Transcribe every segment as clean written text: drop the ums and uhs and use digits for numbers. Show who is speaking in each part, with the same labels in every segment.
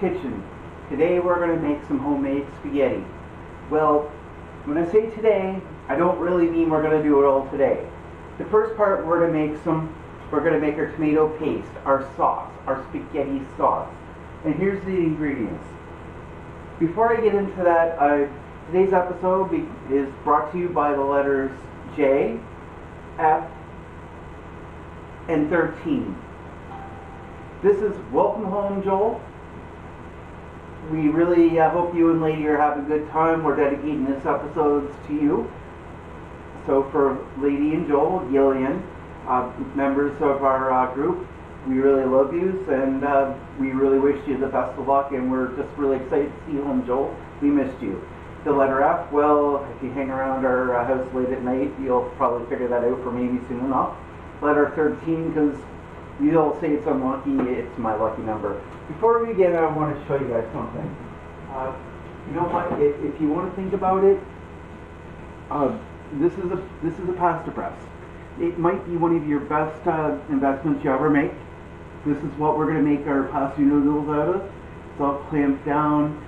Speaker 1: Kitchen. Today we're going to make some homemade spaghetti. Well, when I say today, I don't really mean we're going to do it all today. The first part we're going to make our tomato paste, our sauce, our spaghetti sauce. And here's the ingredients. Before I get into that, today's episode is brought to you by the letters J, F, and 13. This is Welcome Home, Joel. We really hope you and Lady are having a good time. We're dedicating this episode to you. So for Lady and Joel, Gillian, members of our group, we really love you, and we really wish you the best of luck, and we're just really excited to see you home, Joel. We missed you. The letter F, well, if you hang around our house late at night, you'll probably figure that out for maybe soon enough. Letter 13, because you all say it's unlucky, it's my lucky number. Before we begin, I want to show you guys something. You know what? If you want to think about it, this is a pasta press. It might be one of your best investments you ever make. This is what we're going to make our pasta noodles out of. It's all clamped down.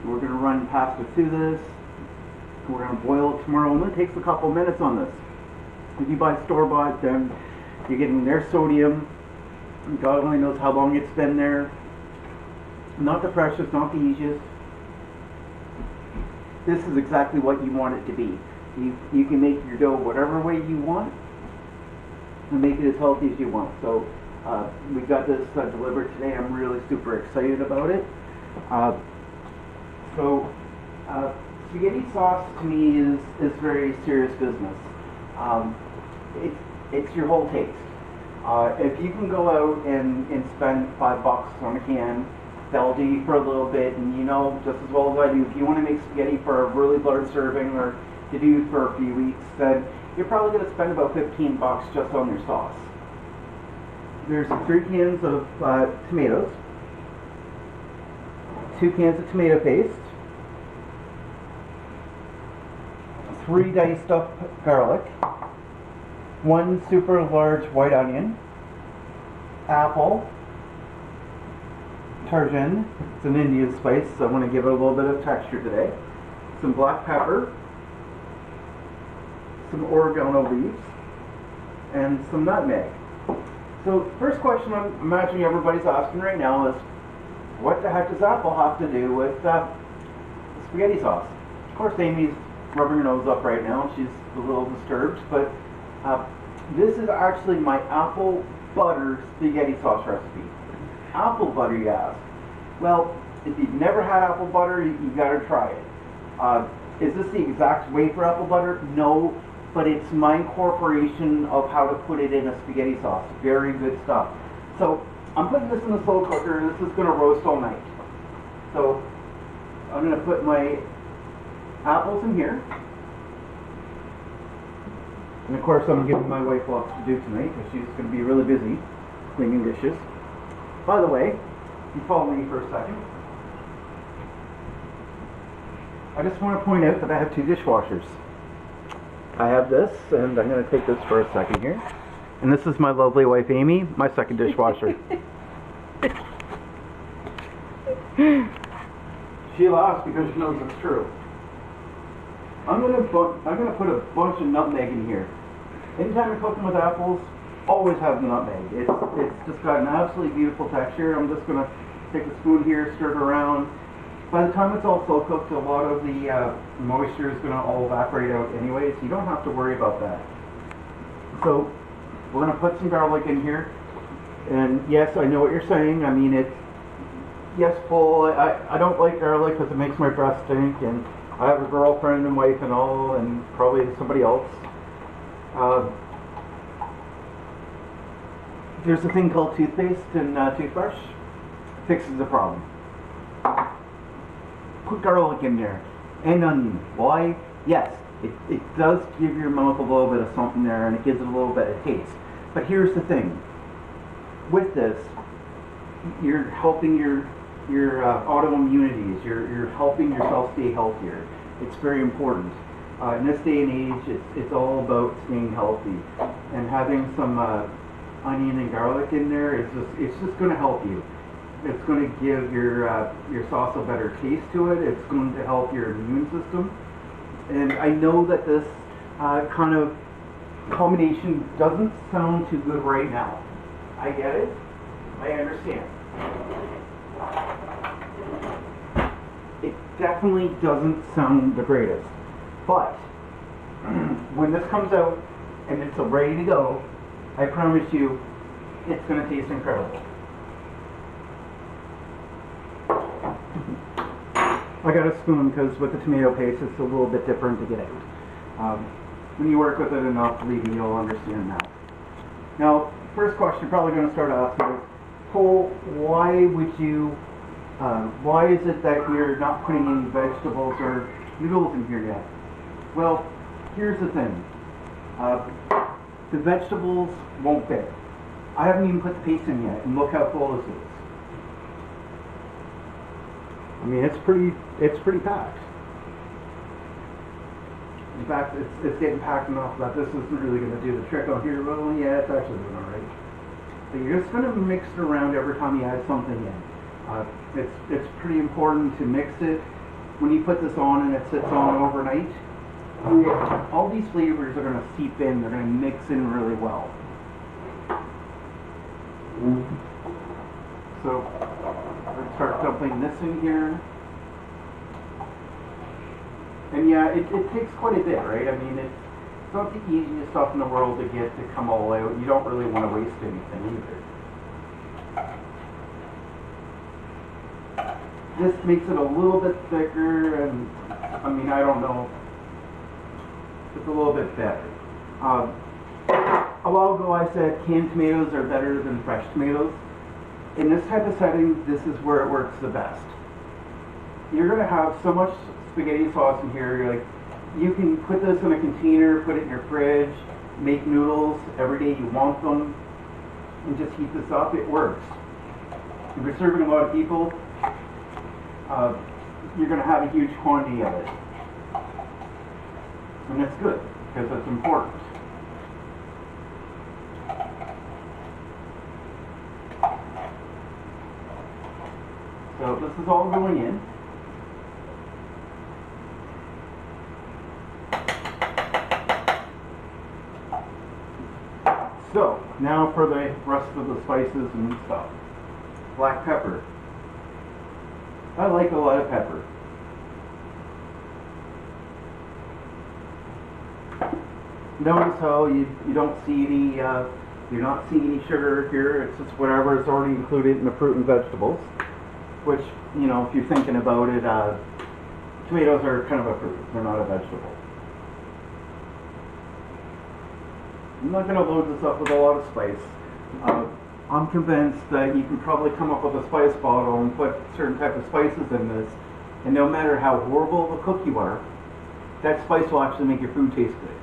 Speaker 1: We're going to run pasta through this. We're going to boil it tomorrow. It only takes a couple minutes on this. If you buy store-bought, then you're getting their sodium. God only knows how long it's been there. Not the freshest, not the easiest. This is exactly what you want it to be. You can make your dough whatever way you want and make it as healthy as you want. So we got this delivered today. I'm really super excited about it. Spaghetti sauce to me is very serious business. It's your whole taste. If you can go out and spend $5 on a can, that'll do you for a little bit, and you know just as well as I do, if you want to make spaghetti for a really large serving or to do for a few weeks, then you're probably going to spend about $15 just on your sauce. There's 3 cans of tomatoes, 2 cans of tomato paste, 3 diced up garlic, 1 super large white onion, apple, tarragon, it's an Indian spice, so I want to give it a little bit of texture today, some black pepper, some oregano leaves, and some nutmeg. So first question I'm imagining everybody's asking right now is, what the heck does apple have to do with spaghetti sauce? Of course, Amy's rubbing her nose up right now. She's a little disturbed, but this is actually my apple butter spaghetti sauce recipe. Apple butter, you ask? Well, if you've never had apple butter, you got to try it. Is this the exact way for apple butter? No, but it's my incorporation of how to put it in a spaghetti sauce. Very good stuff. So I'm putting this in the slow cooker. This is going to roast all night. So I'm going to put my apples in here. And of course I'm giving my wife lots to do tonight because she's going to be really busy cleaning dishes. By the way, you follow me for a second. I just want to point out that I have 2 dishwashers. I have this, and I'm going to take this for a second here. And this is my lovely wife Amy, my second dishwasher. She laughs because she knows it's true. I'm gonna put a bunch of nutmeg in here. Anytime you're cooking with apples, always have the nutmeg. It's just got an absolutely beautiful texture. I'm just gonna take a spoon here, stir it around. By the time it's all slow cooked, a lot of the moisture is gonna all evaporate out anyway, so you don't have to worry about that. So we're gonna put some garlic in here. And yes, I know what you're saying. I mean, yes, Paul, I don't like garlic because it makes my breath stink, and I have a girlfriend and wife and all, and probably somebody else. There's a thing called toothpaste and toothbrush. Fixes the problem. Put garlic in there and onion. Why? Yes, it does give your mouth a little bit of something there, and it gives it a little bit of taste. But here's the thing. With this, you're helping your autoimmunities. You're helping yourself stay healthier. It's very important. In this day and age, it's all about staying healthy, and having some onion and garlic in there it's just going to help you. It's going to give your sauce a better taste to it. It's going to help your immune system. And I know that this kind of combination doesn't sound too good right now. I get it. I understand. It definitely doesn't sound the greatest. But when this comes out and it's ready to go, I promise you it's going to taste incredible. I got a spoon because with the tomato paste it's a little bit different to get out. When you work with it enough, believe me, you'll understand that. Now, first question you're probably going to start asking is, Paul, why is it that you're not putting any vegetables or noodles in here yet? Well, here's the thing. The vegetables won't fit. I haven't even put the paste in yet, and look how full this is. I mean, it's pretty packed. In fact, it's getting packed enough that this isn't really going to do the trick on here. Well, yeah, it's actually doing all right. But you're just going to mix it around every time you add something in. It's pretty important to mix it. When you put this on and it sits on overnight, all these flavors are going to seep in. They're going to mix in really well. So, let's start dumping this in here. And yeah, it takes quite a bit, right? I mean, it's not the easiest stuff in the world to get to come all out. You don't really want to waste anything either. This makes it a little bit thicker, and I mean, I don't know. It's a little bit better. A while ago I said canned tomatoes are better than fresh tomatoes. In this type of setting, this is where it works the best. You're going to have so much spaghetti sauce in here, you're like, you can put this in a container, put it in your fridge, make noodles every day you want them, and just heat this up. It works. If you're serving a lot of people, you're going to have a huge quantity of it. And that's good, because it's important. So this is all going in. So, now for the rest of the spices and stuff. Black pepper. I like a lot of pepper. Notice how you don't see any, you're not seeing any sugar here. It's just whatever is already included in the fruit and vegetables. Which, you know, if you're thinking about it, tomatoes are kind of a fruit. They're not a vegetable. I'm not going to load this up with a lot of spice. I'm convinced that you can probably come up with a spice bottle and put certain type of spices in this, and no matter how horrible of a cook you are, that spice will actually make your food taste good.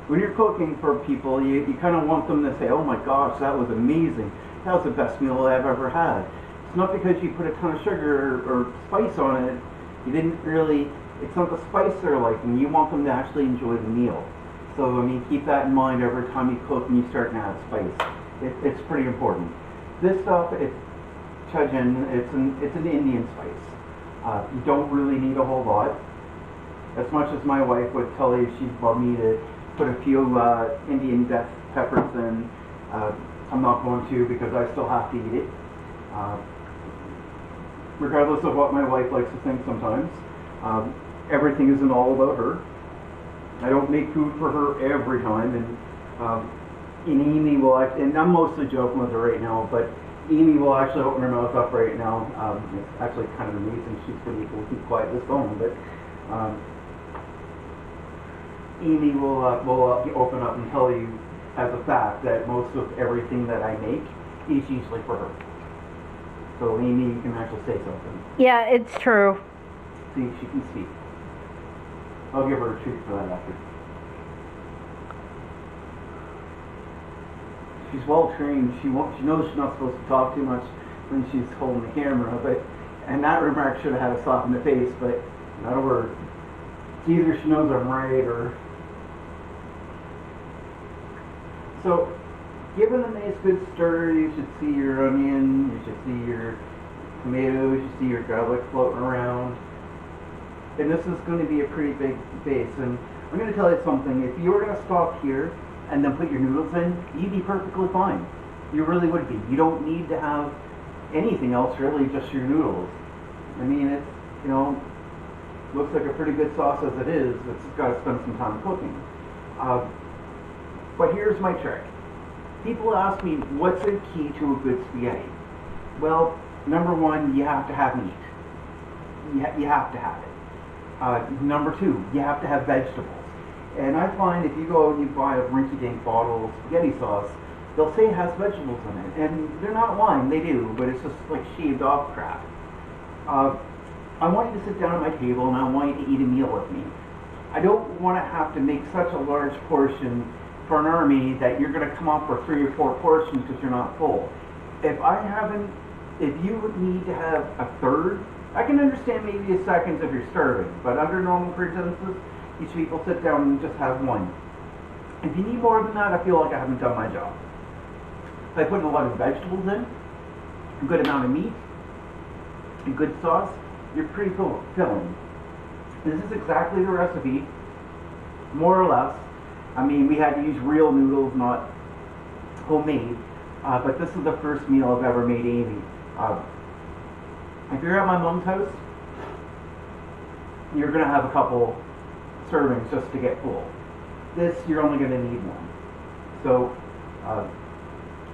Speaker 1: When you're cooking for people, you kind of want them to say, oh my gosh, that was amazing. That was the best meal I've ever had. It's not because you put a ton of sugar or spice on it. You didn't really, it's not the spice they're liking. You want them to actually enjoy the meal. So, I mean, keep that in mind every time you cook and you start to add spice. It's pretty important. This stuff, it's chajin, it's an Indian spice. You don't really need a whole lot. As much as my wife would tell you she'd love me to put a few Indian death peppers in, I'm not going to because I still have to eat it. Regardless of what my wife likes to think sometimes. Everything isn't all about her. I don't make food for her every time, and Amy will actually, and I'm mostly joking with her right now, but Amy will actually open her mouth up right now. It's actually kind of amazing. She's going to keep quiet this phone, but Amy will open up and tell you as a fact that most of everything that I make is usually for her. So Amy, you can actually say something.
Speaker 2: Yeah, it's true.
Speaker 1: See, she can speak. I'll give her a treat for that after. She's well trained. She knows she's not supposed to talk too much when she's holding the camera, and that remark should have had a slap in the face, but not a word. It's either she knows I'm right or. So give them a nice good stir. You should see your onion, you should see your tomatoes, you should see your garlic floating around. And this is going to be a pretty big base. And I'm going to tell you something. If you were going to stop here and then put your noodles in, you'd be perfectly fine. You really would be. You don't need to have anything else really, just your noodles. I mean, it's, you know, looks like a pretty good sauce as it is. It's got to spend some time cooking. But here's my trick. People ask me, what's the key to a good spaghetti? Well, number one, you have to have meat. You have to have it. Number two, you have to have vegetables. And I find if you go and you buy a rinky-dink bottle of spaghetti sauce, they'll say it has vegetables in it. And they're not lying, they do, but it's just like shaved off crap. I want you to sit down at my table and I want you to eat a meal with me. I don't want to have to make such a large portion for an army that you're going to come up with 3 or 4 portions because you're not full. If you need to have a third, I can understand maybe a second if you're starving, but under normal pretenses, these people sit down and just have one. If you need more than that, I feel like I haven't done my job. If I put a lot of vegetables in, a good amount of meat, a good sauce, you're pretty filling. This is exactly the recipe, more or less. I mean, we had to use real noodles, not homemade, but this is the first meal I've ever made Amy. If you're at my mom's house, you're going to have a couple servings just to get full. This, you're only going to need one. So,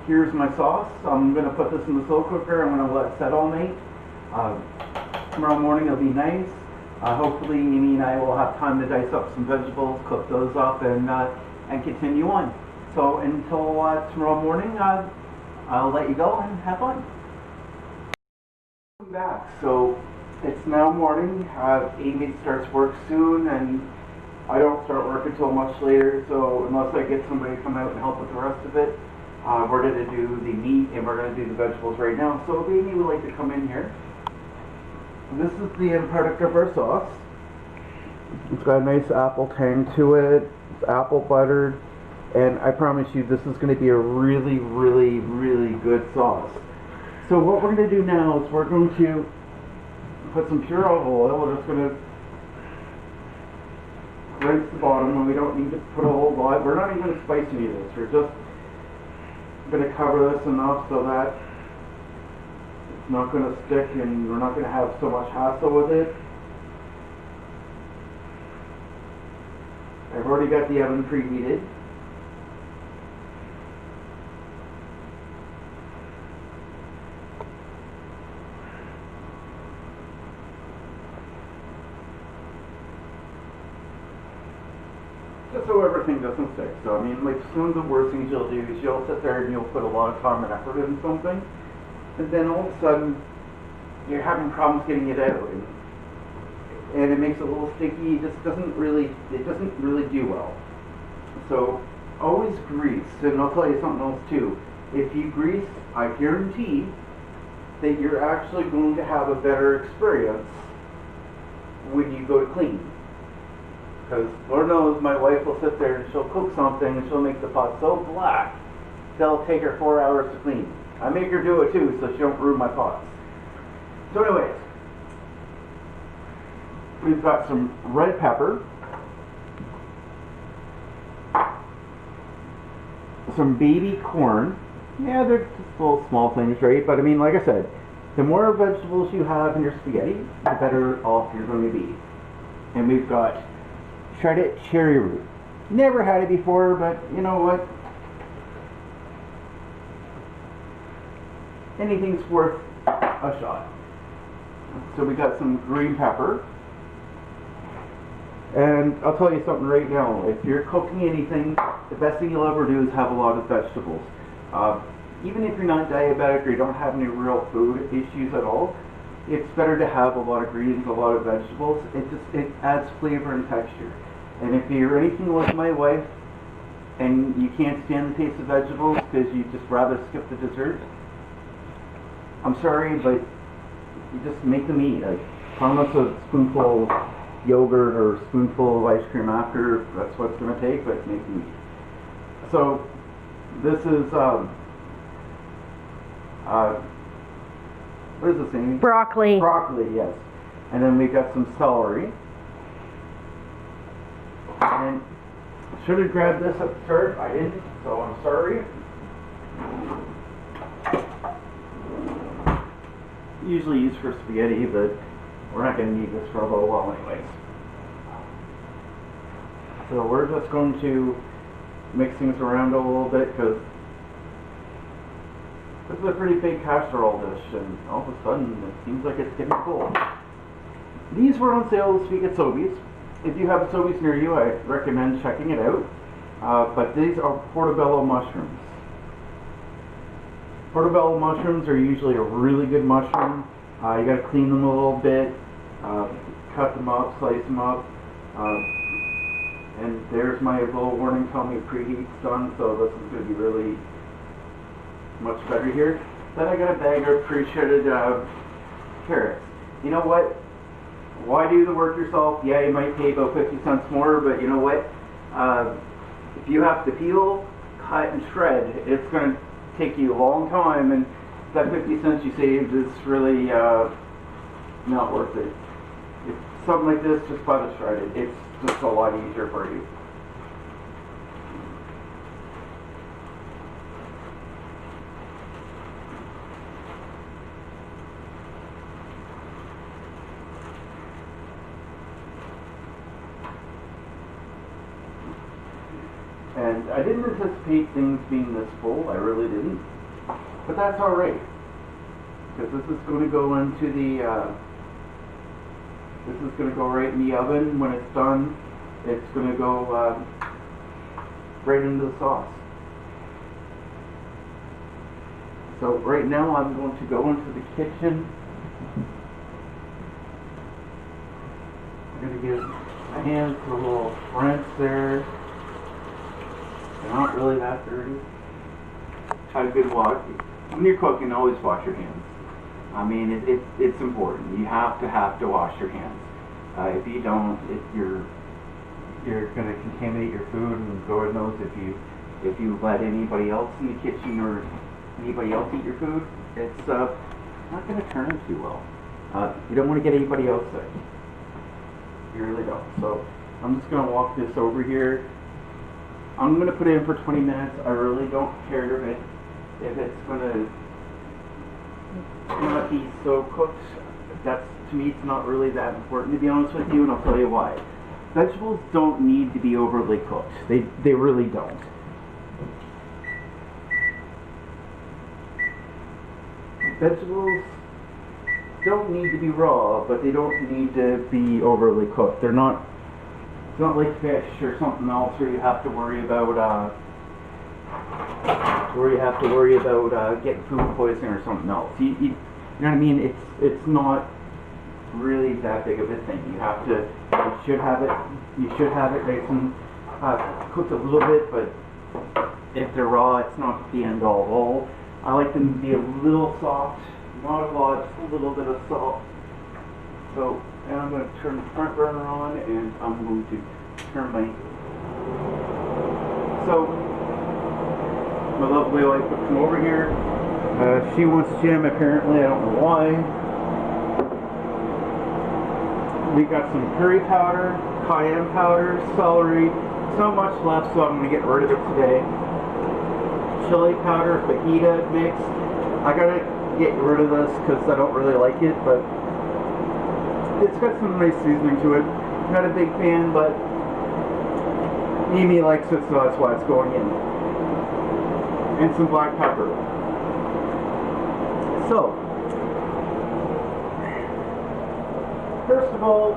Speaker 1: here's my sauce. I'm going to put this in the slow cooker. I'm going to let it set all night. Tomorrow morning it'll be nice. Hopefully Amy and I will have time to dice up some vegetables, cook those up, and continue on. So until tomorrow morning, I'll let you go and have fun. Welcome back. So it's now morning. Amy starts work soon, and I don't start work until much later. So unless I get somebody to come out and help with the rest of it, we're going to do the meat and we're going to do the vegetables right now. So if Amy would like to come in here. This is the end product of our sauce. It's got a nice apple tang to it. It's apple buttered. And I promise you this is going to be a really, really, really good sauce. So what we're going to do now is we're going to put some pure olive oil. We're just going to rinse the bottom, and we don't need to put a whole lot. We're not even going to spice any of this. We're just going to cover this enough so that it's not going to stick and we're not going to have so much hassle with it. I've already got the oven preheated. Just so everything doesn't stick. So I mean, like, some of the worst things you'll do is you'll sit there and you'll put a lot of time and effort into something, and then all of a sudden you're having problems getting it out, and it makes it a little sticky. It just doesn't really do well. So always grease, and I'll tell you something else too. If you grease, I guarantee that you're actually going to have a better experience when you go to clean. Because Lord knows my wife will sit there and she'll cook something and she'll make the pot so black that'll take her 4 hours to clean. I make her do it too so she don't ruin my pots. So anyways, we've got some red pepper, some baby corn. Yeah, they're just little small things, right? But I mean, like I said, the more vegetables you have in your spaghetti, the better off you're going to be. And we've got shredded cherry root. Never had it before, but you know what? Anything's worth a shot. So we got some green pepper. And I'll tell you something right now. If you're cooking anything, the best thing you'll ever do is have a lot of vegetables. Even if you're not diabetic or you don't have any real food issues at all, it's better to have a lot of greens, a lot of vegetables. It adds flavor and texture. And if you're anything like my wife and you can't stand the taste of vegetables because you just rather skip the dessert, I'm sorry, but you just make them eat. I promise a spoonful of yogurt or a spoonful of ice cream after, that's what it's going to take, but make them eat. So This is what is this, Amy?
Speaker 2: Broccoli.
Speaker 1: Broccoli, yes. And then we got some celery. And I should have grabbed this at the start. I didn't, so I'm sorry. Usually used for spaghetti, but we're not going to need this for a little while anyways. So we're just going to mix things around a little bit because this is a pretty big casserole dish, and all of a sudden it seems like it's getting cold. These were on sale this week at Sobeys. If you have a Sobeys near you, I recommend checking it out. But these are portobello mushrooms. Portobello mushrooms are usually a really good mushroom. You got to clean them a little bit, cut them up, slice them up. And there's my little warning telling me preheat's done, so this is going to be really much better here. Then I got a bag of pre-shredded carrots. You know what? Why do the work yourself? Yeah, you might pay about 50 cents more, but you know what? If you have to peel, cut, and shred, it's going to take you a long time, and that 50 cents you saved is really not worth it. If something like this, just buy the shredded. It's just a lot easier for you. And I didn't anticipate things being this full, I really didn't. But that's alright. Because this is going to go into the, this is going to go right in the oven. When it's done, it's going to go right into the sauce. So right now I'm going to go into the kitchen. I'm going to give my hands a little rinse there. They're not really that dirty. Have a good wash. When you're cooking, always wash your hands. I mean, it's important. You have to wash your hands. If you don't, you're going to contaminate your food, and God knows if you let anybody else in the kitchen or anybody else eat your food, it's not going to turn out too well. You don't want to get anybody else sick. You really don't. So I'm just going to walk this over here. I'm going to put it in for 20 minutes. I really don't care if it's going to not be so cooked. That's, to me, it's not really that important, to be honest with you, and I'll tell you why. Vegetables don't need to be overly cooked. They really don't. Vegetables don't need to be raw, but they don't need to be overly cooked. They're not. It's not like fish or something else where you have to worry about getting food poisoning or something else. You know what I mean? It's not really that big of a thing. You should have it nice and cooked a little bit, but if they're raw, it's not the end all. I like them to be a little soft, not a lot, just a little bit of salt. So, and I'm going to turn the front burner on, and I'm going to turn my lovely wife puts them over here. She wants jam apparently, I don't know why. We got some curry powder, cayenne powder, celery. So much left, so I'm going to get rid of it today. Chili powder, fajita mix. I gotta get rid of this because I don't really like it, but it's got some nice seasoning to it. Not a big fan, but Amy likes it, so that's why it's going in. And some black pepper. So, first of all,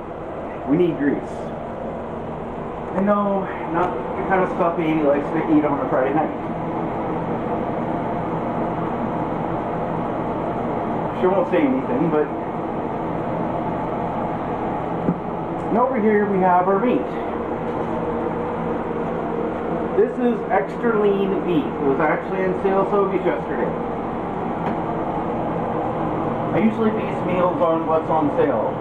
Speaker 1: we need grease. I know, not the kind of stuff Amy likes to eat on a Friday night. She won't say anything, but and over here we have our meat. This is extra lean beef. It was actually in sale at Sobeys yesterday. I usually base meals on what's on sale.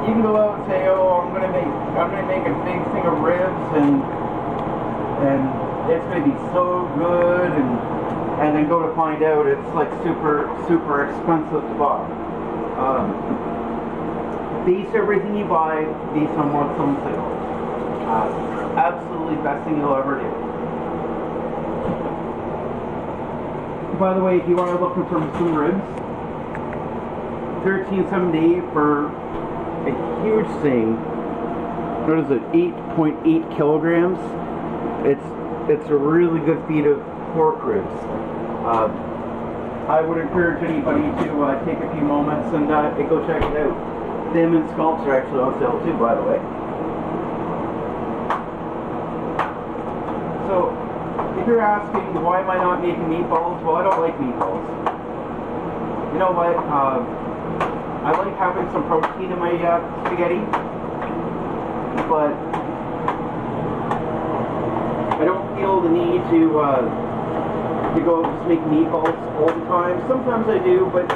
Speaker 1: You can go out and say, oh, I'm gonna make a big thing of ribs and it's going to be so good, and then go to find out it's like super expensive to buy. Base everything you buy based on what's on sale. Absolutely best thing you'll ever do. By the way, if you want to look for some ribs, $13.78 for a huge thing. What is it? 8.8 kilograms. It's a really good feed of pork ribs. I would encourage anybody to take a few moments and go check it out. Them and scallops are actually on sale too, by the way. So, if you're asking why am I not making meatballs, well, I don't like meatballs. You know what? I like having some protein in my spaghetti, but I don't feel the need to go just make meatballs all the time. Sometimes I do, but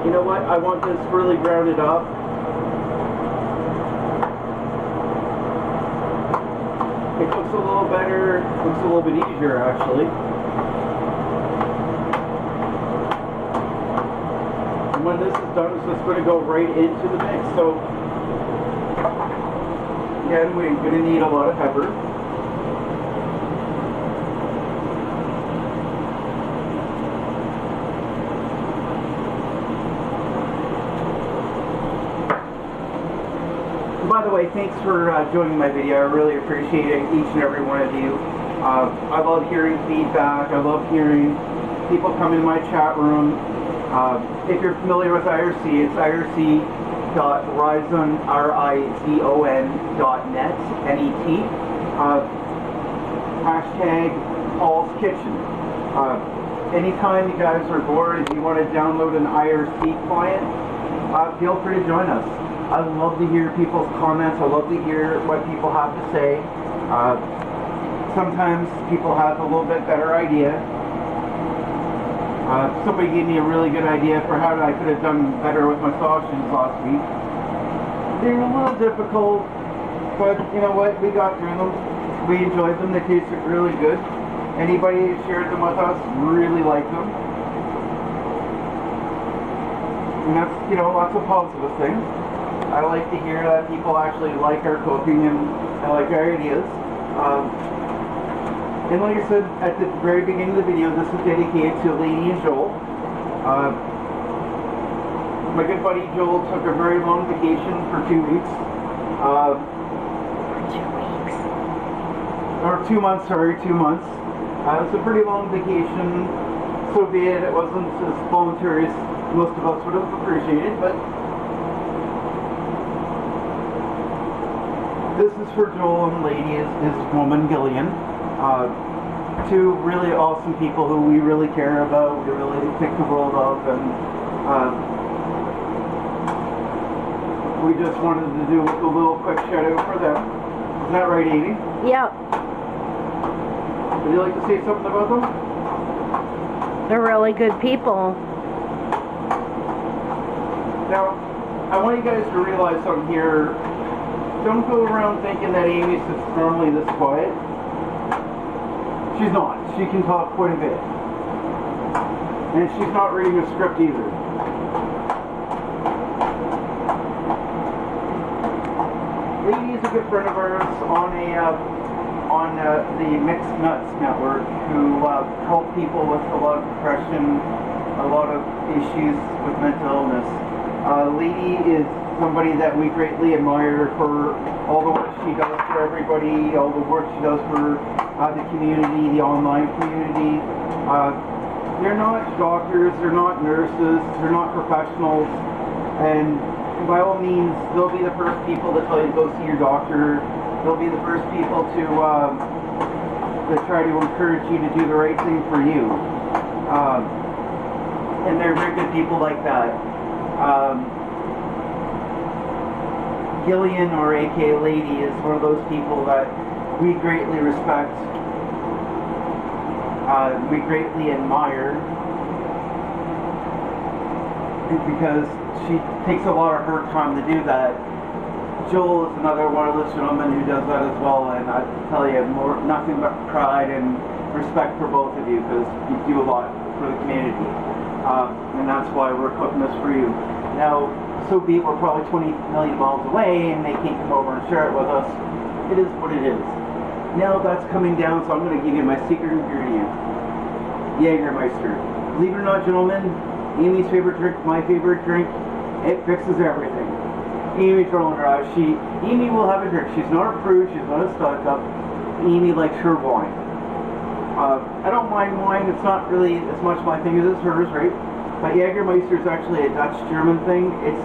Speaker 1: you know what? I want this really grounded up. It cooks a little better, cooks a little bit easier actually. And when this is done, it's just going to go right into the mix. So again, we're going to need a lot of pepper. By the way, thanks for joining my video. I really appreciate it, each and every one of you. I love hearing feedback. I love hearing people come in my chat room. If you're familiar with IRC, it's irc.rizon.net, N-E-T. Hashtag Paul's Kitchen. Anytime you guys are bored and you want to download an IRC client, feel free to join us. I love to hear people's comments. I love to hear what people have to say. Sometimes people have a little bit better idea. Somebody gave me a really good idea for how I could have done better with my sausages last week. They're a little difficult, but you know what? We got through them. We enjoyed them. They tasted really good. Anybody who shared them with us really liked them. And that's, you know, lots of positive things. I like to hear that people actually like our cooking and like our ideas. And like I said at the very beginning of the video, this is dedicated to Lady and Joel. My good buddy Joel took a very long vacation for 2 weeks.
Speaker 2: 2 weeks.
Speaker 1: Or 2 months, sorry, 2 months. It was a pretty long vacation, so be it. It wasn't as voluntary as most of us would have appreciated, but this is for Joel and Lady, his woman Gillian. Two really awesome people who we really care about, we really think the world of, and we just wanted to do a little quick shout out for them. Is that right, Amy?
Speaker 2: Yep.
Speaker 1: Would you like to say something about them?
Speaker 2: They're really good people.
Speaker 1: Now, I want you guys to realize something here. Don't go around thinking that Amy's normally this quiet. She's not. She can talk quite a bit. And she's not reading a script either. Lady is a good friend of ours on the Mixed Nuts Network, who help people with a lot of depression, a lot of issues with mental illness. Lady is somebody that we greatly admire for all the work she does for everybody, all the work she does for the community, the online community. They're not doctors, they're not nurses, they're not professionals, and by all means, they'll be the first people to tell you to go see your doctor. They'll be the first people to try to encourage you to do the right thing for you. And they're very good people like that. Gillian, or aka Lady, is one of those people that we greatly respect, we greatly admire, because she takes a lot of her time to do that. Joel is another one of those gentlemen who does that as well, and I tell you, nothing but pride and respect for both of you, because you do a lot for the community, and that's why we're cooking this for you. Now, so be it, we're probably 20 million miles away, and they can't come over and share it with us. It is what it is. Now that's coming down, so I'm going to give you my secret ingredient, Jägermeister. Believe it or not, gentlemen, Amy's favorite drink, my favorite drink, it fixes everything. Amy's rolling her eyes. Amy will have a drink. She's not a prude, she's not a stuck-up. Amy likes her wine. I don't mind wine, it's not really as much my thing as it's hers, right? But Jägermeister is actually a Dutch-German thing. It's,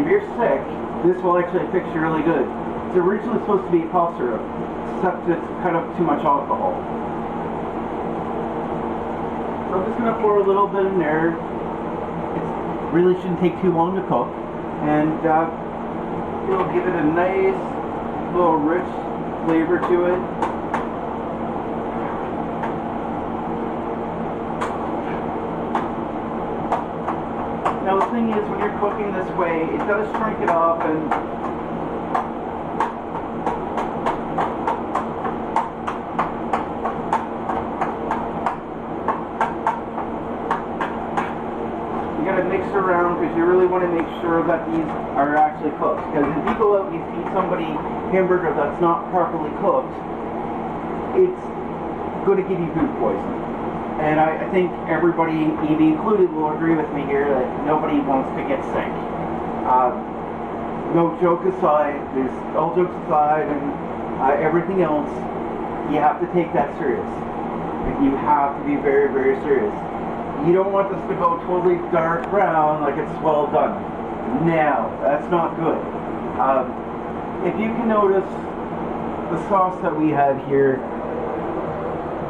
Speaker 1: if you're sick, this will actually fix you really good. It's originally supposed to be cough syrup, except it's kind of too much alcohol. So I'm just going to pour a little bit in there. It really shouldn't take too long to cook, and it'll give it a nice little rich flavor to it. Now the thing is, when you're cooking this way, it does shrink it up, and you gotta mix around, because you really want to make sure that these are actually cooked. Because if you go out and you feed somebody hamburger that's not properly cooked, it's going to give you food poisoning. And I think everybody, Evie included, will agree with me here that nobody wants to get sick. No joke aside, there's all jokes aside, and everything else, you have to take that serious. You have to be very, very serious. You don't want this to go totally dark brown like it's well done. No, that's not good. If you can notice the sauce that we have here,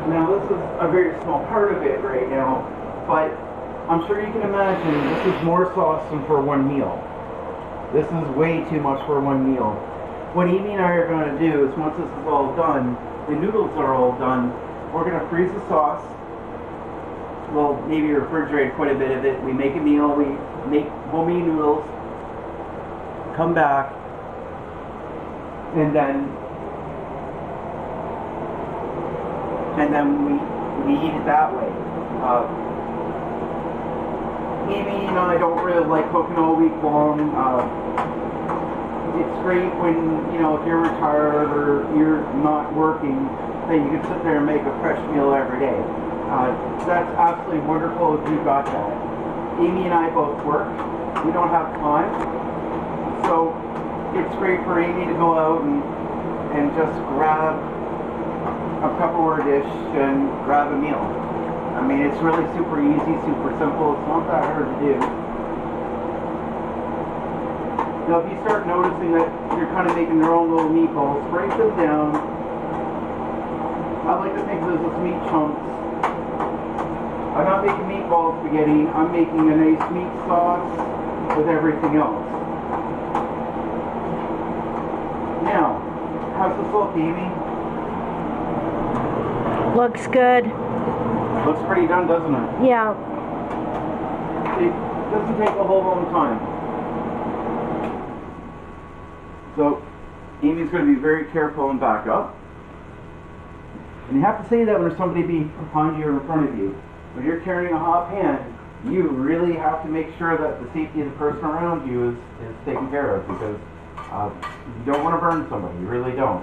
Speaker 1: now this is a very small part of it right now, but I'm sure you can imagine this is more sauce than for one meal. This is way too much for one meal. What Amy and I are going to do is, once this is all done, the noodles are all done, we're going to freeze the sauce. Well, maybe refrigerate quite a bit of it. We make a meal, we make homemade noodles, come back, and then we eat it that way. Amy and I don't really like cooking all week long. It's great when, you know, if you're retired or you're not working, then you can sit there and make a fresh meal every day. That's absolutely wonderful if you've got that. Amy and I both work. We don't have time. So it's great for Amy to go out and just grab a Tupperware dish and grab a meal. I mean, it's really super easy, super simple. It's not that hard to do. Now, if you start noticing that you're kind of making your own little meatballs, break them down. I like to think of this as meat chunks. I'm not making meatball spaghetti. I'm making a nice meat sauce with everything else. Now, how's this look, Amy?
Speaker 2: Looks good.
Speaker 1: Looks pretty done, doesn't it?
Speaker 2: Yeah.
Speaker 1: It doesn't take a whole long time. So, Amy's going to be very careful and back up. And you have to say that when there's somebody behind you or in front of you. When you're carrying a hot pan, you really have to make sure that the safety of the person around you is taken care of, because you don't want to burn somebody. You really don't.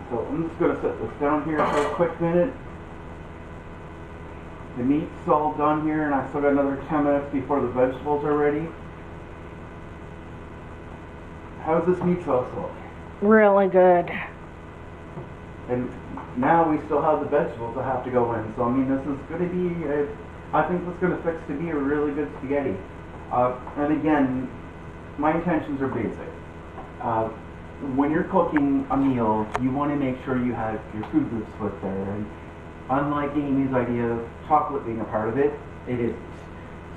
Speaker 1: So I'm just going to set this down here for a quick minute. The meat's all done here, and I still got another 10 minutes before the vegetables are ready. How's this meat sauce look?
Speaker 2: Really good.
Speaker 1: And now we still have the vegetables that have to go in. So I mean, this is going to be, I think this is going to fix to be a really good spaghetti. And again, my intentions are basic. When you're cooking a meal, you want to make sure you have your food groups put there. And unlike Amy's idea of chocolate being a part of it, it isn't.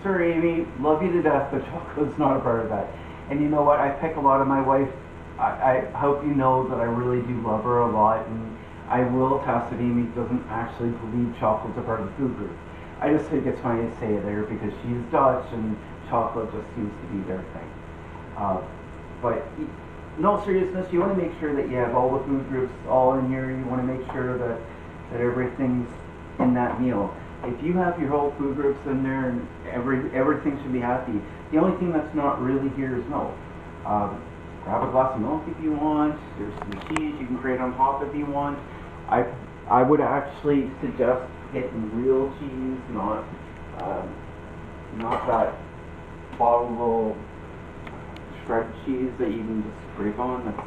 Speaker 1: Sir Amy, love you to death, but chocolate's not a part of that. And you know what? I pick a lot of my wife. I hope you know that I really do love her a lot, and I will attest that Amy doesn't actually believe chocolate's a part of the food group. I just think it's funny to say there because she's Dutch and chocolate just seems to be their thing. But in all seriousness, you want to make sure that you have all the food groups all in here. You want to make sure that everything's in that meal. If you have your whole food groups in there and everything should be happy, the only thing that's not really here is milk. Grab a glass of milk if you want. There's some cheese you can grate on top if you want. I would actually suggest getting real cheese, not that bottleable shredded cheese that you can just scrape on. That's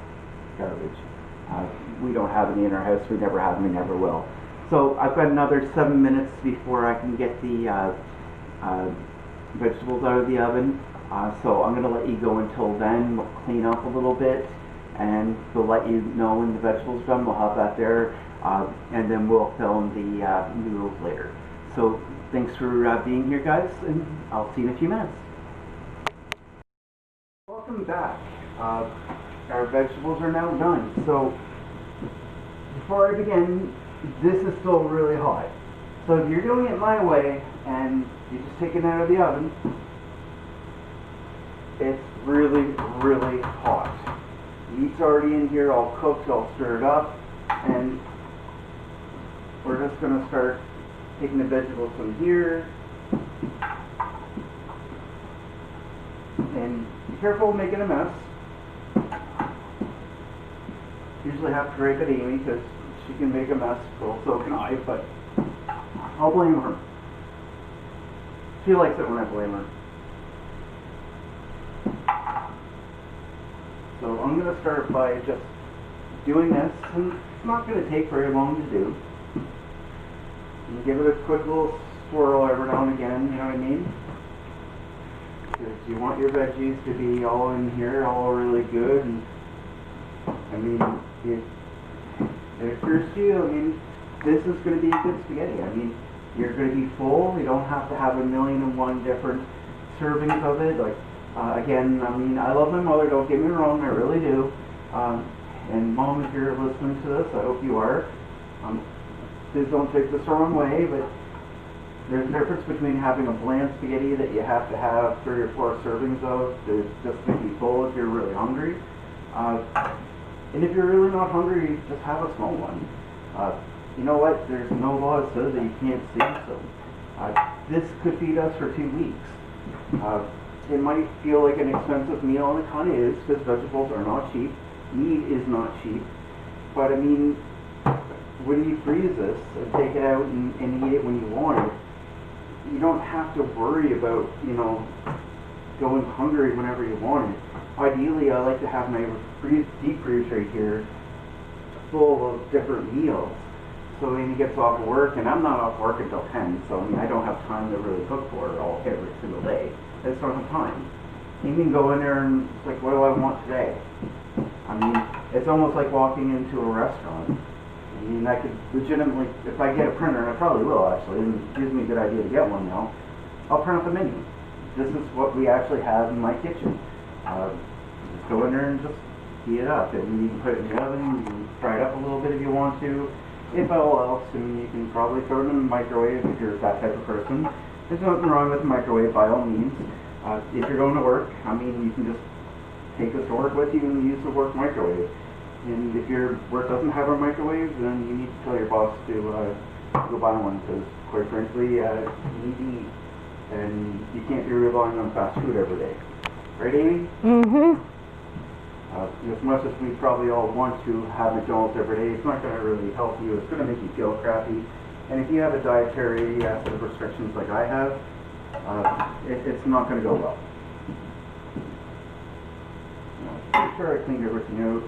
Speaker 1: garbage. We don't have any in our house. We never have and we never will. So I've got another 7 minutes before I can get the vegetables out of the oven. So I'm going to let you go until then. We'll clean up a little bit and we'll let you know when the vegetables are done. We'll have that there and then we'll film the noodles later. So thanks for being here, guys, and I'll see you in a few minutes. Welcome back. Our vegetables are now done. So before I begin, this is still really hot. So if you're doing it my way and you just take it out of the oven, it's really, really hot. The meat's already in here, all cooked, all stirred up, and we're just going to start taking the vegetables from here. And be careful of making a mess. Usually have to break it Amy because she can make a mess, well, so can I, but I'll blame her. She likes it when I blame her. So I'm going to start by just doing this, and it's not going to take very long to do. You give it a quick little swirl every now and again, you know what I mean? Because you want your veggies to be all in here, all really good, and I mean, it occurs to you, I mean, this is going to be good spaghetti. I mean, you're going to be full. You don't have to have 1,000,001 different servings of it. Like, again, I mean, I love my mother, don't get me wrong, I really do. And Mom, if you're listening to this, I hope you are. Please don't take this the wrong way, but there's a difference between having a bland spaghetti that you have to have 3 or 4 servings of to just make you full if you're really hungry. And if you're really not hungry, just have a small one. You know what? There's no law that says that you can't see, so this could feed us for 2 weeks. It might feel like an expensive meal, and it kind of is, because vegetables are not cheap. Meat is not cheap. But I mean, when you freeze this and take it out and eat it when you want it, you don't have to worry about, you know, going hungry whenever you want it. Ideally, I like to have my deep freeze right here full of different meals. So when he gets off work, and I'm not off work until 10, so I mean, I don't have time to really cook for it all every single day. I just don't have time. You can go in there and it's like, what do I want today? I mean, it's almost like walking into a restaurant. I mean, I could legitimately, if I get a printer, and I probably will actually, and it gives me a good idea to get one now, I'll print up the menu. This is what we actually have in my kitchen. Just go in there and just heat it up. And you can put it in the oven, you can fry it up a little bit if you want to. If all else, I mean, you can probably throw it in the microwave if you're that type of person. There's nothing wrong with the microwave by all means. If you're going to work, I mean, you can just take this to work with you and use the work microwave. And if your work doesn't have a microwave, then you need to tell your boss to go buy one, because quite frankly, you need to eat. And you can't be relying on fast food every day. Right, Amy?
Speaker 2: Mm-hmm.
Speaker 1: As much as we probably all want to have McDonald's every day, it's not going to really help you. It's going to make you feel crappy. And if you have a dietary set of restrictions like I have, it's not going to go well. Make sure I cleaned everything out.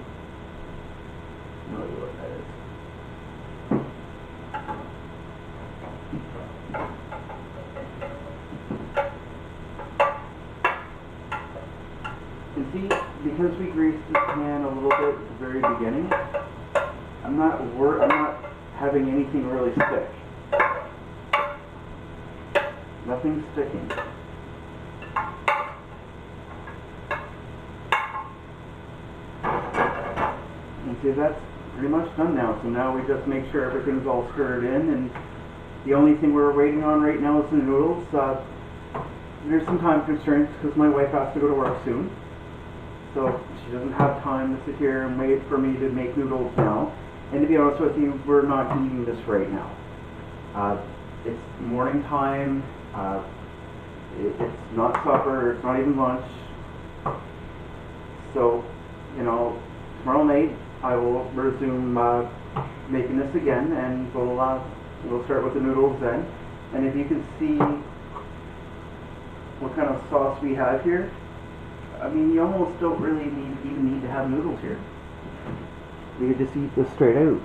Speaker 1: No idea what that is. And see, because we greased the pan a little bit at the very beginning, I'm not having anything really stick. Nothing's sticking. And see, that's pretty much done now. So now we just make sure everything's all stirred in, and The only thing we're waiting on right now is the noodles. There's some time constraints because my wife has to go to work soon. So she doesn't have time to sit here and wait for me to make noodles now. And to be honest with you, we're not eating this right now. It's morning time. It's not supper. It's not even lunch. So, you know, tomorrow night I will resume making this again, and we'll start with the noodles then. And if you can see what kind of sauce we have here, I mean, you almost don't really even need to have noodles here. You could just eat this straight out.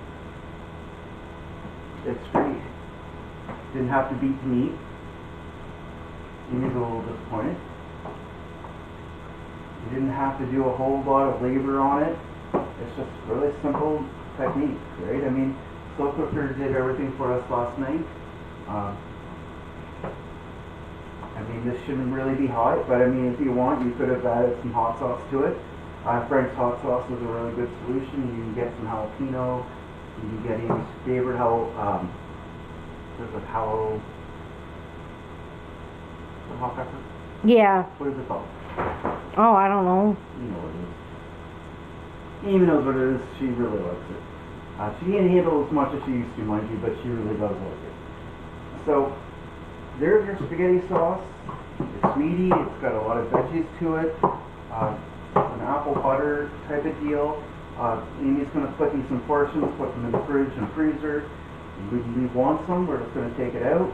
Speaker 1: It's great. Didn't have to beat the meat. Amy's a little disappointed. You didn't have to do a whole lot of labor on it. It's just really simple technique, right? I mean, slow cooker did everything for us last night. I mean, this shouldn't really be hot, but I mean, if you want, you could have added some hot sauce to it. Frank's hot sauce is a really good solution. You can get some jalapeno. You can get Amy's favorite there's a hot pepper?
Speaker 2: Yeah.
Speaker 1: What is it called?
Speaker 2: Oh, I don't know.
Speaker 1: You know what it is. Amy knows what it is. She really likes it. She can't handle as much as she used to, mind you, but she really does like it. So, there's your spaghetti sauce. It's meaty. It's got a lot of veggies to it. An apple butter type of deal. Amy's going to put these in portions, put them in the fridge and freezer. When we want some, we're just going to take it out,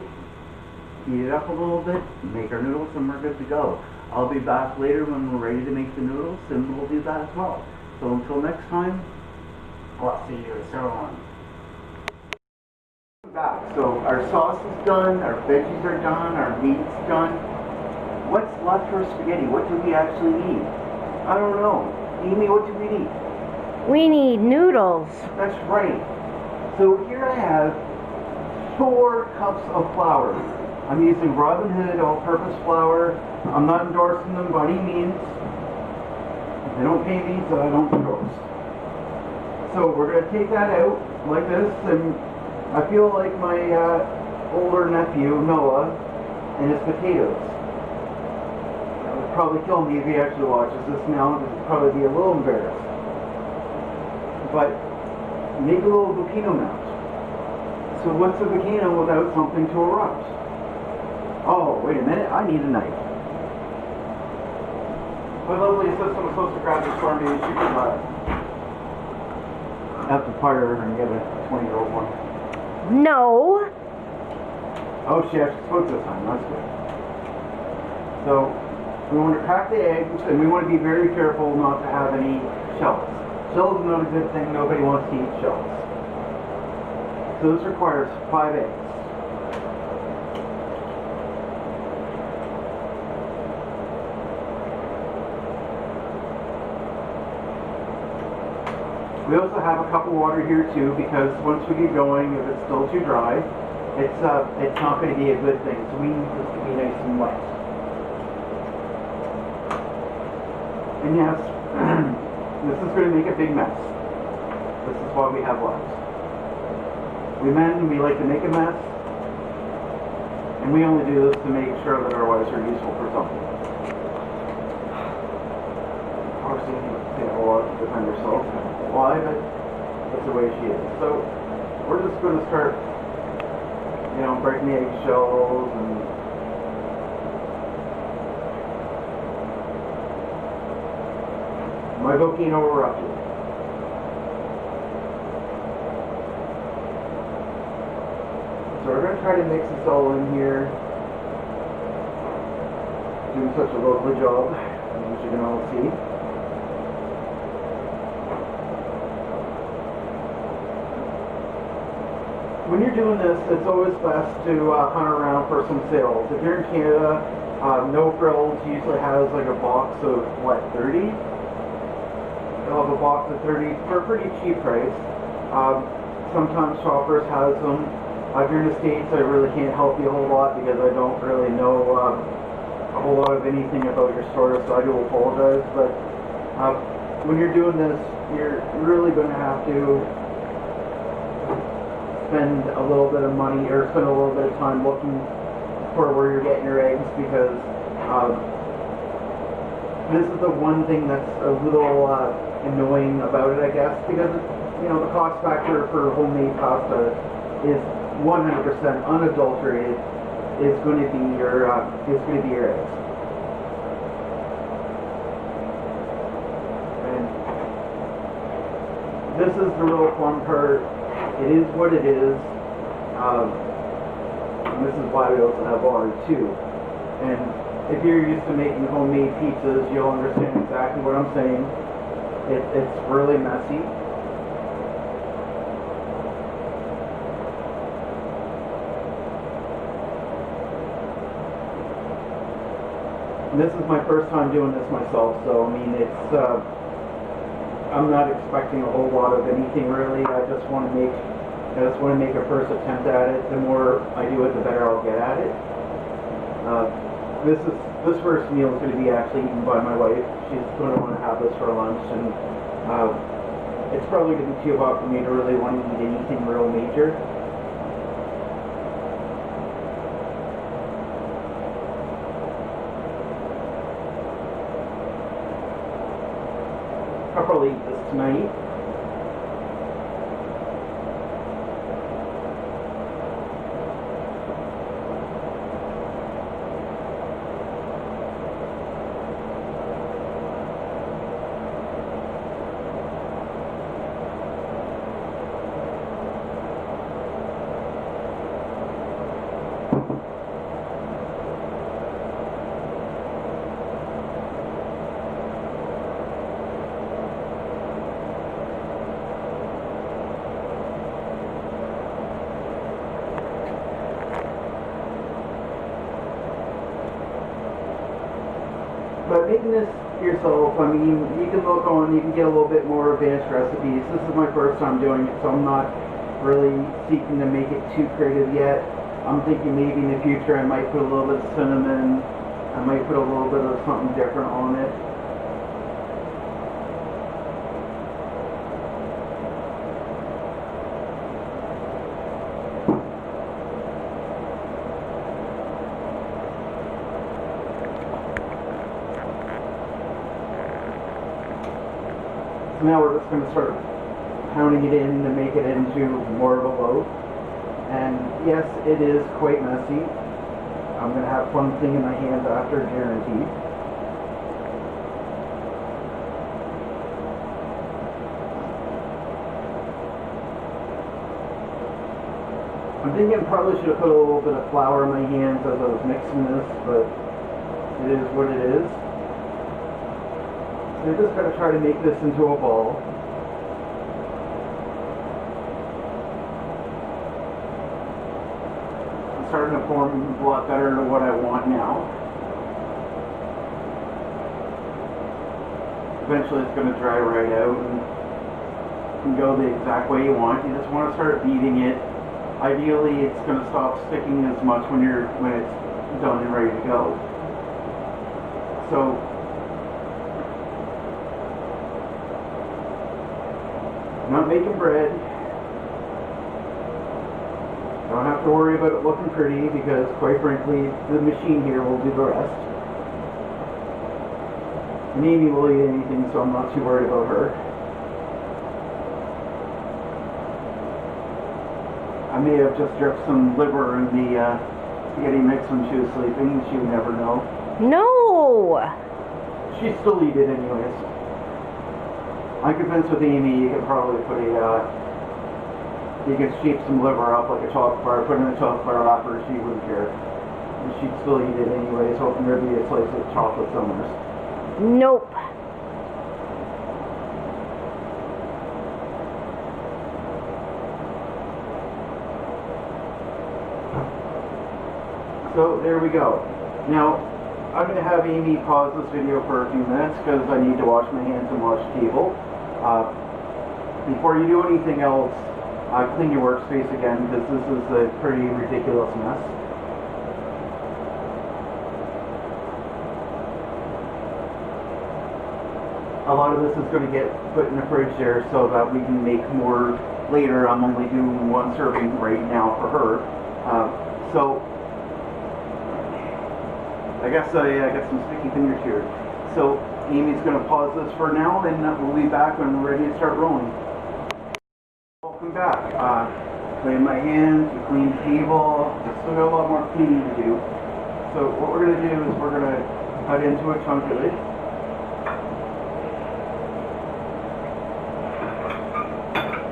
Speaker 1: heat it up a little bit, make our noodles, and we're good to go. I'll be back later when we're ready to make the noodles, and we'll do that as well. So until next time, I'll see you soon. Back. So our sauce is done, our veggies are done, our meat's done. What's left for spaghetti? What do we actually need? I don't know. Amy, what do we need?
Speaker 2: We need noodles.
Speaker 1: That's right. So here I have 4 cups of flour. I'm using Robin Hood all-purpose flour. I'm not endorsing them by any means. If they don't pay me, so I don't endorse. So we're going to take that out like this, and I feel like my older nephew, Noah, and his potatoes. That would probably kill me if he actually watches this now, because he'd probably be a little embarrassed. But make a little volcano mount. So what's a volcano without something to erupt? Oh, wait a minute, I need a knife. My lovely assistant was supposed to grab this for me. She could have to fire and get a 20-year-old one.
Speaker 2: No.
Speaker 1: Oh, she actually spoke this time, that's good. So, we want to crack the eggs, and we want to be very careful not to have any shells. Shells is not a good thing. Nobody wants to eat shells. So this requires 5 eggs. We also have a cup of water here too, because once we get going, if it's still too dry, it's not going to be a good thing. So we need this to be nice and wet. And yes, this is going to make a big mess. This is why we have wives. We men, we like to make a mess, and we only do this to make sure that our wives are useful for something. Of course, you can't go out to defend herself. Why? But that's the way she is. So we're just going to start, breaking the eggshells and my volcano erupted. So we're going to try to mix this all in here. Doing such a lovely job, as you can all see. When you're doing this, it's always best to hunt around for some sales. If you're in Canada, No Frills usually has like a box of, 30? They'll have a box of 30 for a pretty cheap price. Sometimes Shoppers has them. If you're in the States, I really can't help you a whole lot because I don't really know a whole lot of anything about your store, so I do apologize. But when you're doing this, you're really going to have to spend a little bit of money or spend a little bit of time looking for where you're getting your eggs, because this is the one thing that's a little annoying about it, I guess, because the cost factor for homemade pasta is 100% unadulterated. Is going to be your eggs. And this is the real fun part. It is what it is. And this is why we also have ours too. And if you're used to making homemade pizzas, you'll understand exactly what I'm saying. It's really messy. This is my first time doing this myself, so I mean, I'm not expecting a whole lot of anything really. I just want to make a first attempt at it. The more I do it, the better I'll get at it. This first meal is going to be actually eaten by my wife. She's going to want to have this for lunch, and it's probably going to be too hot for me to really want to eat anything real major. I'll probably eat this tonight. But making this yourself, I mean, you can you can get a little bit more advanced recipes. This is my first time doing it, so I'm not really seeking to make it too creative yet. I'm thinking maybe in the future I might put a little bit of cinnamon, I might put a little bit of something different on it. Now we're just going to start pounding it in to make it into more of a loaf. And yes, it is quite messy. I'm going to have fun cleaning my hands after, guaranteed. I'm thinking I probably should have put a little bit of flour in my hands as I was mixing this, but it is what it is. So I'm just going to try to make this into a ball. It's starting to form a lot better to what I want now. Eventually it's going to dry right out and go the exact way you want. You just want to start beating it. Ideally it's going to stop sticking as much when it's done and ready to go. So not making bread. Don't have to worry about it looking pretty, because quite frankly the machine here will do the rest. And Amy will eat anything, so I'm not too worried about her. I may have just dripped some liver in the spaghetti mix when she was sleeping. She would never know.
Speaker 2: No!
Speaker 1: She'd still eat it anyways. I'm convinced with Amy you could probably put you could shape some liver up like a chocolate bar, put it in a chocolate bar wrapper, she wouldn't care. And she'd still eat it anyways, hoping there'd be a slice of chocolate somewhere.
Speaker 2: Nope.
Speaker 1: So there we go. Now, I'm going to have Amy pause this video for a few minutes because I need to wash my hands and wash the table. Before you do anything else, clean your workspace again, because this is a pretty ridiculous mess. A lot of this is going to get put in the fridge there so that we can make more later. I'm only doing one serving right now for her. So I guess I got some sticky fingers here. So Amy's going to pause this for now, and we'll be back when we're ready to start rolling. Welcome back. Clean my hands, we clean the table. There's still got a lot more cleaning to do. So what we're going to do is we're going to cut into a chunk of it.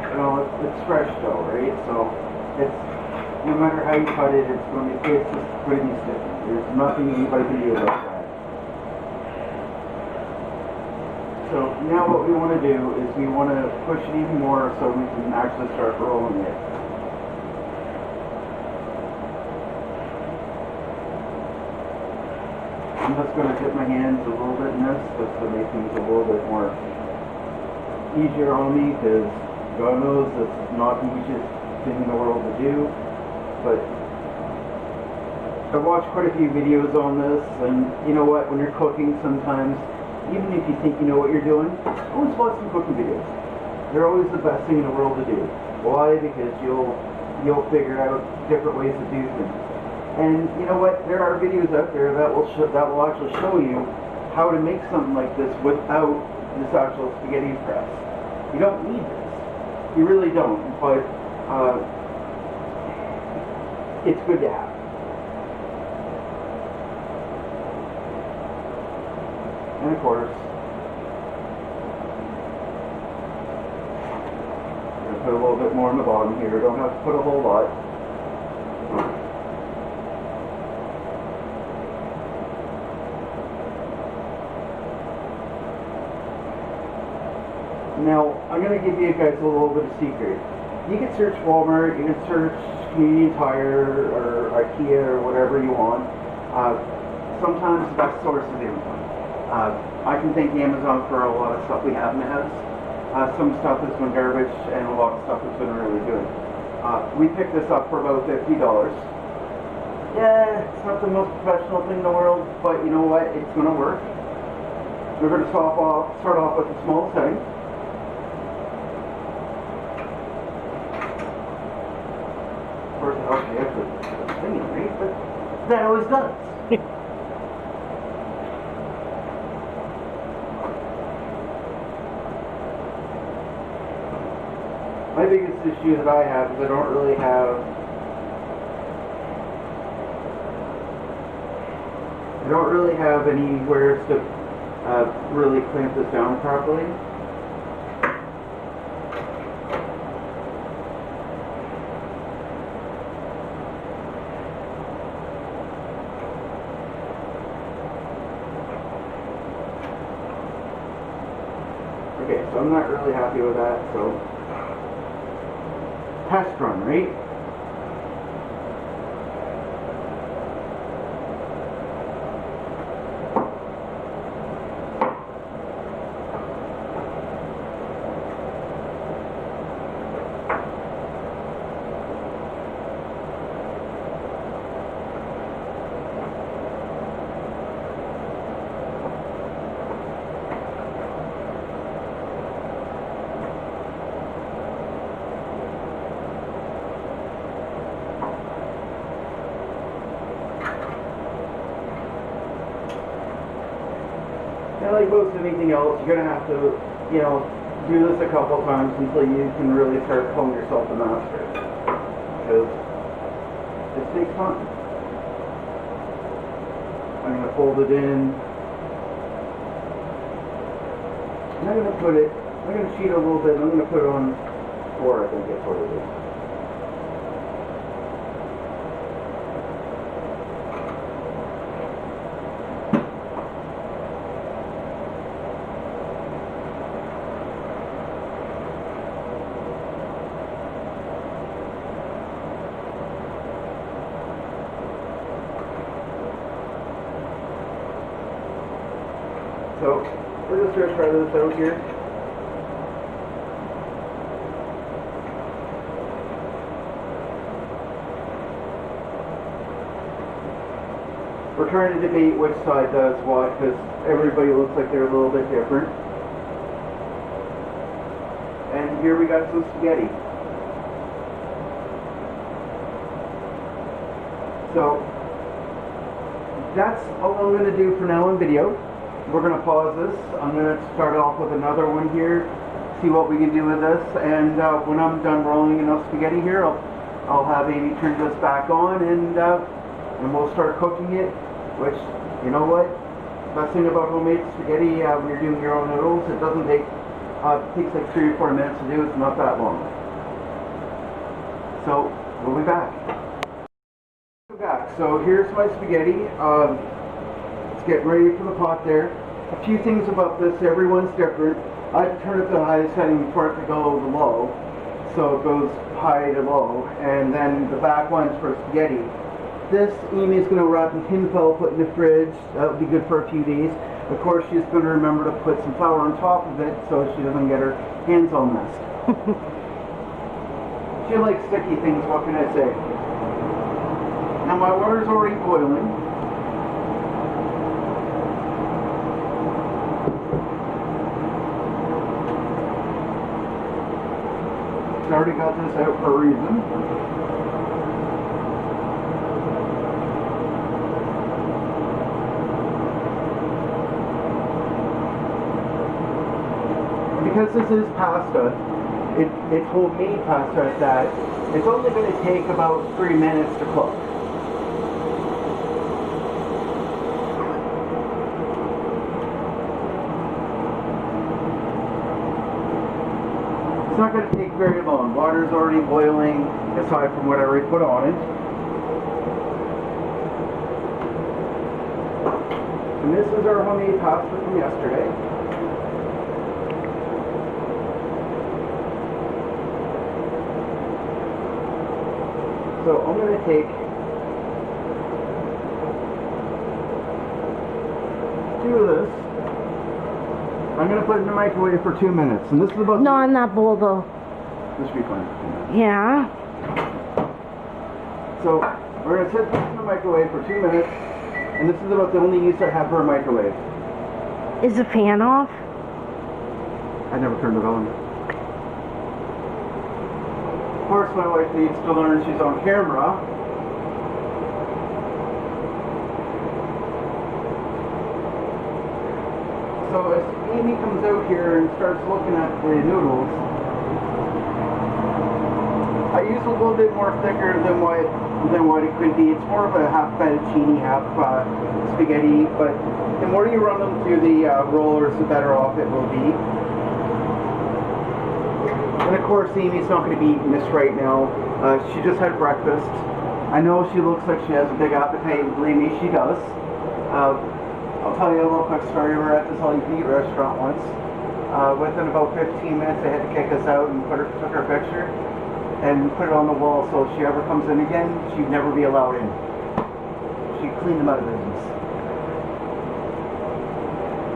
Speaker 1: You know, it's fresh dough, right? So it's, no matter how you cut it, it's just going to be stiff. There's nothing anybody can do about that. So now what we want to do is we want to push it even more so we can actually start rolling it. I'm just going to dip my hands a little bit in this just to make things a little bit more easier on me, because God knows it's not the easiest thing in the world to do. But I've watched quite a few videos on this, and you know what, when you're cooking sometimes, even if you think you know what you're doing, always watch some cooking videos. They're always the best thing in the world to do. Why? Because you'll figure out different ways to do things. And you know what? There are videos out there that will actually show you how to make something like this without this actual spaghetti press. You don't need this. You really don't. But it's good to have. And of course, I'm going to put a little bit more on the bottom here. Don't have to put a whole lot. Now, I'm going to give you guys a little bit of secret. You can search Walmart, you can search Canadian Tire or IKEA or whatever you want. Sometimes the best source is Amazon. I can thank Amazon for a lot of stuff we have in the house. Some stuff has been garbage and a lot of stuff has been really good. We picked this up for about $50. Yeah, it's not the most professional thing in the world, but you know what? It's going to work. We're going to start off with a small setting. Of course, it helps you actually singing, right? But that always does. My biggest issue that I have is I don't really have anywhere to really clamp this down properly. Okay, so I'm not really happy with that, so test run, right? Like most anything else, you're going to have to, you know, do this a couple times until you can really start calling yourself a master. Because it takes time. I'm going to fold it in. And I'm going to sheet it a little bit, and I'm going to put it on 4, I think that's what it is. So we're just going to try this out here. We're trying to debate which side does what, because everybody looks like they're a little bit different. here we got some spaghetti. So that's all I'm going to do for now in video. We're going to pause this. I'm going to start off with another one here, see what we can do with this, and when I'm done rolling enough spaghetti here, I'll have Amy turn this back on, and we'll start cooking it, which, you know what, the best thing about homemade spaghetti when you're doing your own noodles, it doesn't take, it takes like 3 or 4 minutes to do, it's not that long. So, we'll be back. So here's my spaghetti. Let's get ready for the pot there. A few things about this, everyone's different. I turn it to the highest setting for it to go to low, so it goes high to low, and then the back one's for spaghetti. This Amy's going to wrap in tin foil, put in the fridge. That'll be good for a few days. Of course, she's going to remember to put some flour on top of it so she doesn't get her hands all messed. She likes sticky things, what can I say? Now my water's already boiling. I already got this out for a reason. Because this is pasta, it's homemade pasta at that, it's only going to take about 3 minutes to cook. It's not going to take very long. Water's already boiling, aside from what I already put on it. And this is our homemade pasta from yesterday. So I'm going to take 2 of this. I'm going to put it in the microwave for 2 minutes. And this is about...
Speaker 2: Not in that bowl, though.
Speaker 1: This should be fine for 2 minutes.
Speaker 2: Yeah.
Speaker 1: So we're going to set this in the microwave for 2 minutes. And this is about the only use I have for a microwave.
Speaker 2: Is the fan off?
Speaker 1: I never turned it on. Of course, my wife needs to learn she's on camera. So as Amy comes out here and starts looking at the noodles, I use a little bit more thicker than what it could be. It's more of a half fettuccine, half spaghetti, but the more you run them through the rollers, the better off it will be. And of course, Amy's not going to be eating this right now. She just had breakfast. I know she looks like she has a big appetite, and believe me, she does. I'll tell you a little quick story. We were at this all-you-can-eat restaurant once. Within about 15 minutes, they had to kick us out and took her picture and put it on the wall, so if she ever comes in again, she'd never be allowed in. She'd clean them out of business.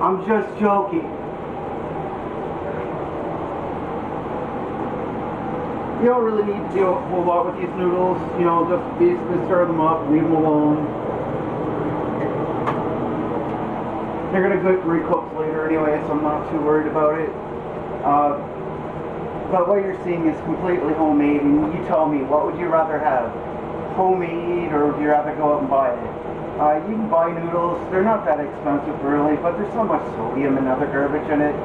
Speaker 1: I'm just joking. You don't really need to do a whole lot with these noodles, you know, just basically stir them up, leave them alone. They're going to get recooked later anyway, so I'm not too worried about it. But what you're seeing is completely homemade, and you tell me, what would you rather have? Homemade, or would you rather go out and buy it? You can buy noodles, they're not that expensive really, but there's so much sodium and other garbage in it.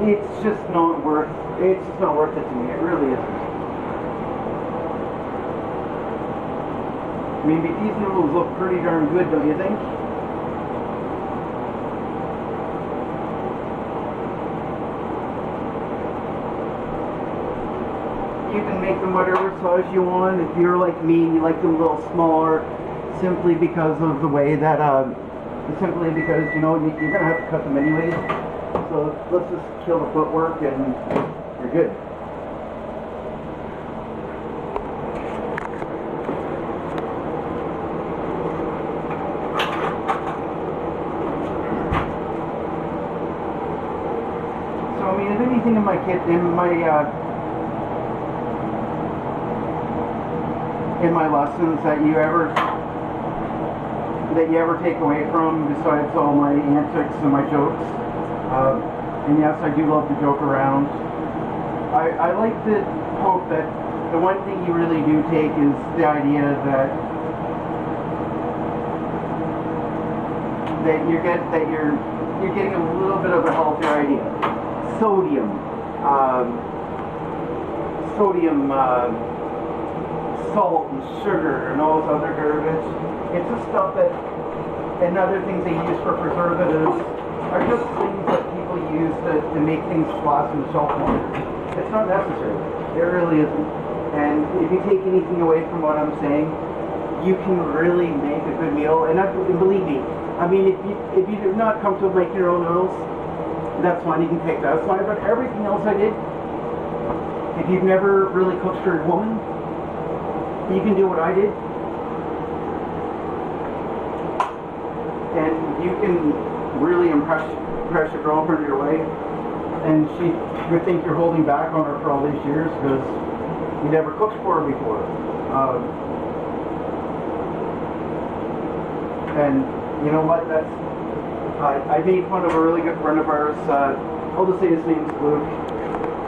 Speaker 1: It's just not worth it to me, it really isn't. I mean, these noodles look pretty darn good, don't you think? You can make them whatever size you want. If you're like me, you like them a little smaller, simply because of the way that, simply because, you know, you're going to have to cut them anyways. So let's just kill the footwork and you're good. I mean, if anything in my lessons that you ever take away from, besides all my antics and my jokes, and yes, I do love to joke around. I like to hope that the one thing you really do take is the idea that you're getting a little bit of a healthier idea. Sodium, salt and sugar and all this other garbage. It's just stuff that, and other things they use for preservatives are just things that people use to make things last in the shelf longer. It's not necessary. It really isn't. And if you take anything away from what I'm saying, you can really make a good meal. And believe me, I mean, if you're not comfortable making your own noodles, that's fine. You can take that aside. But everything else I did, if you've never really cooked for a woman, you can do what I did. And you can really impress your girlfriend your way. And she would think you're holding back on her for all these years because you never cooked for her before. And you know what? I made fun of a really good friend of ours. I'll just say his name's Luke.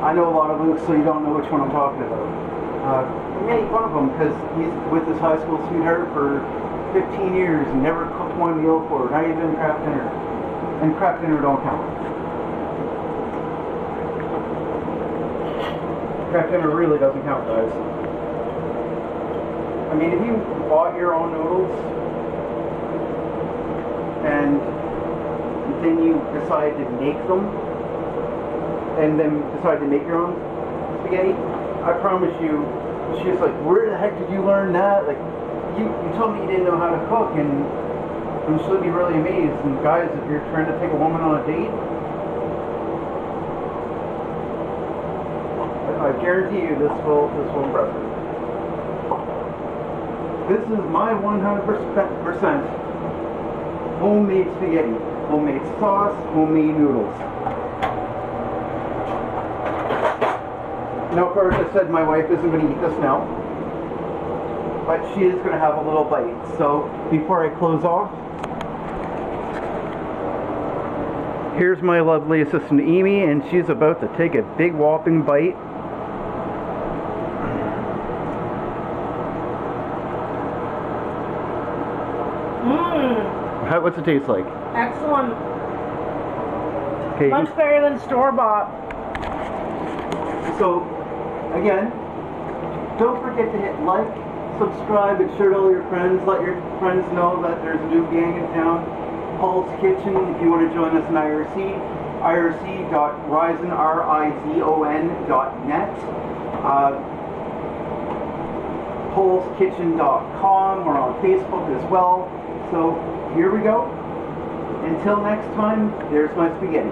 Speaker 1: I know a lot of Luke, so you don't know which one I'm talking about. I made fun of him because he's with his high school sweetheart for 15 years and never cooked one meal for her, not even craft dinner. And craft dinner don't count. Craft dinner really doesn't count, guys. I mean, if you bought your own noodles and then you decide to make them and then decide to make your own spaghetti, I promise you, she's like, where the heck did you learn that? Like, you told me you didn't know how to cook, and she'll be really amazed. And guys, if you're trying to take a woman on a date, I guarantee you this will impress her. This is my 100% homemade spaghetti, homemade sauce, homemade noodles. Now, of course, I said my wife isn't going to eat this now, but she is going to have a little bite. So before I close off, here's my lovely assistant Amy, and she's about to take a big whopping bite. What's it taste like?
Speaker 2: Excellent.
Speaker 1: Okay.
Speaker 2: Much better than store-bought.
Speaker 1: So, again, don't forget to hit like, subscribe, and share to all your friends. Let your friends know that there's a new gang in town, Paul's Kitchen. If you want to join us in IRC, irc.rizon.net, POUL'Skitchen.com. We're on Facebook as well. So here we go. Until next time, there's my spaghetti.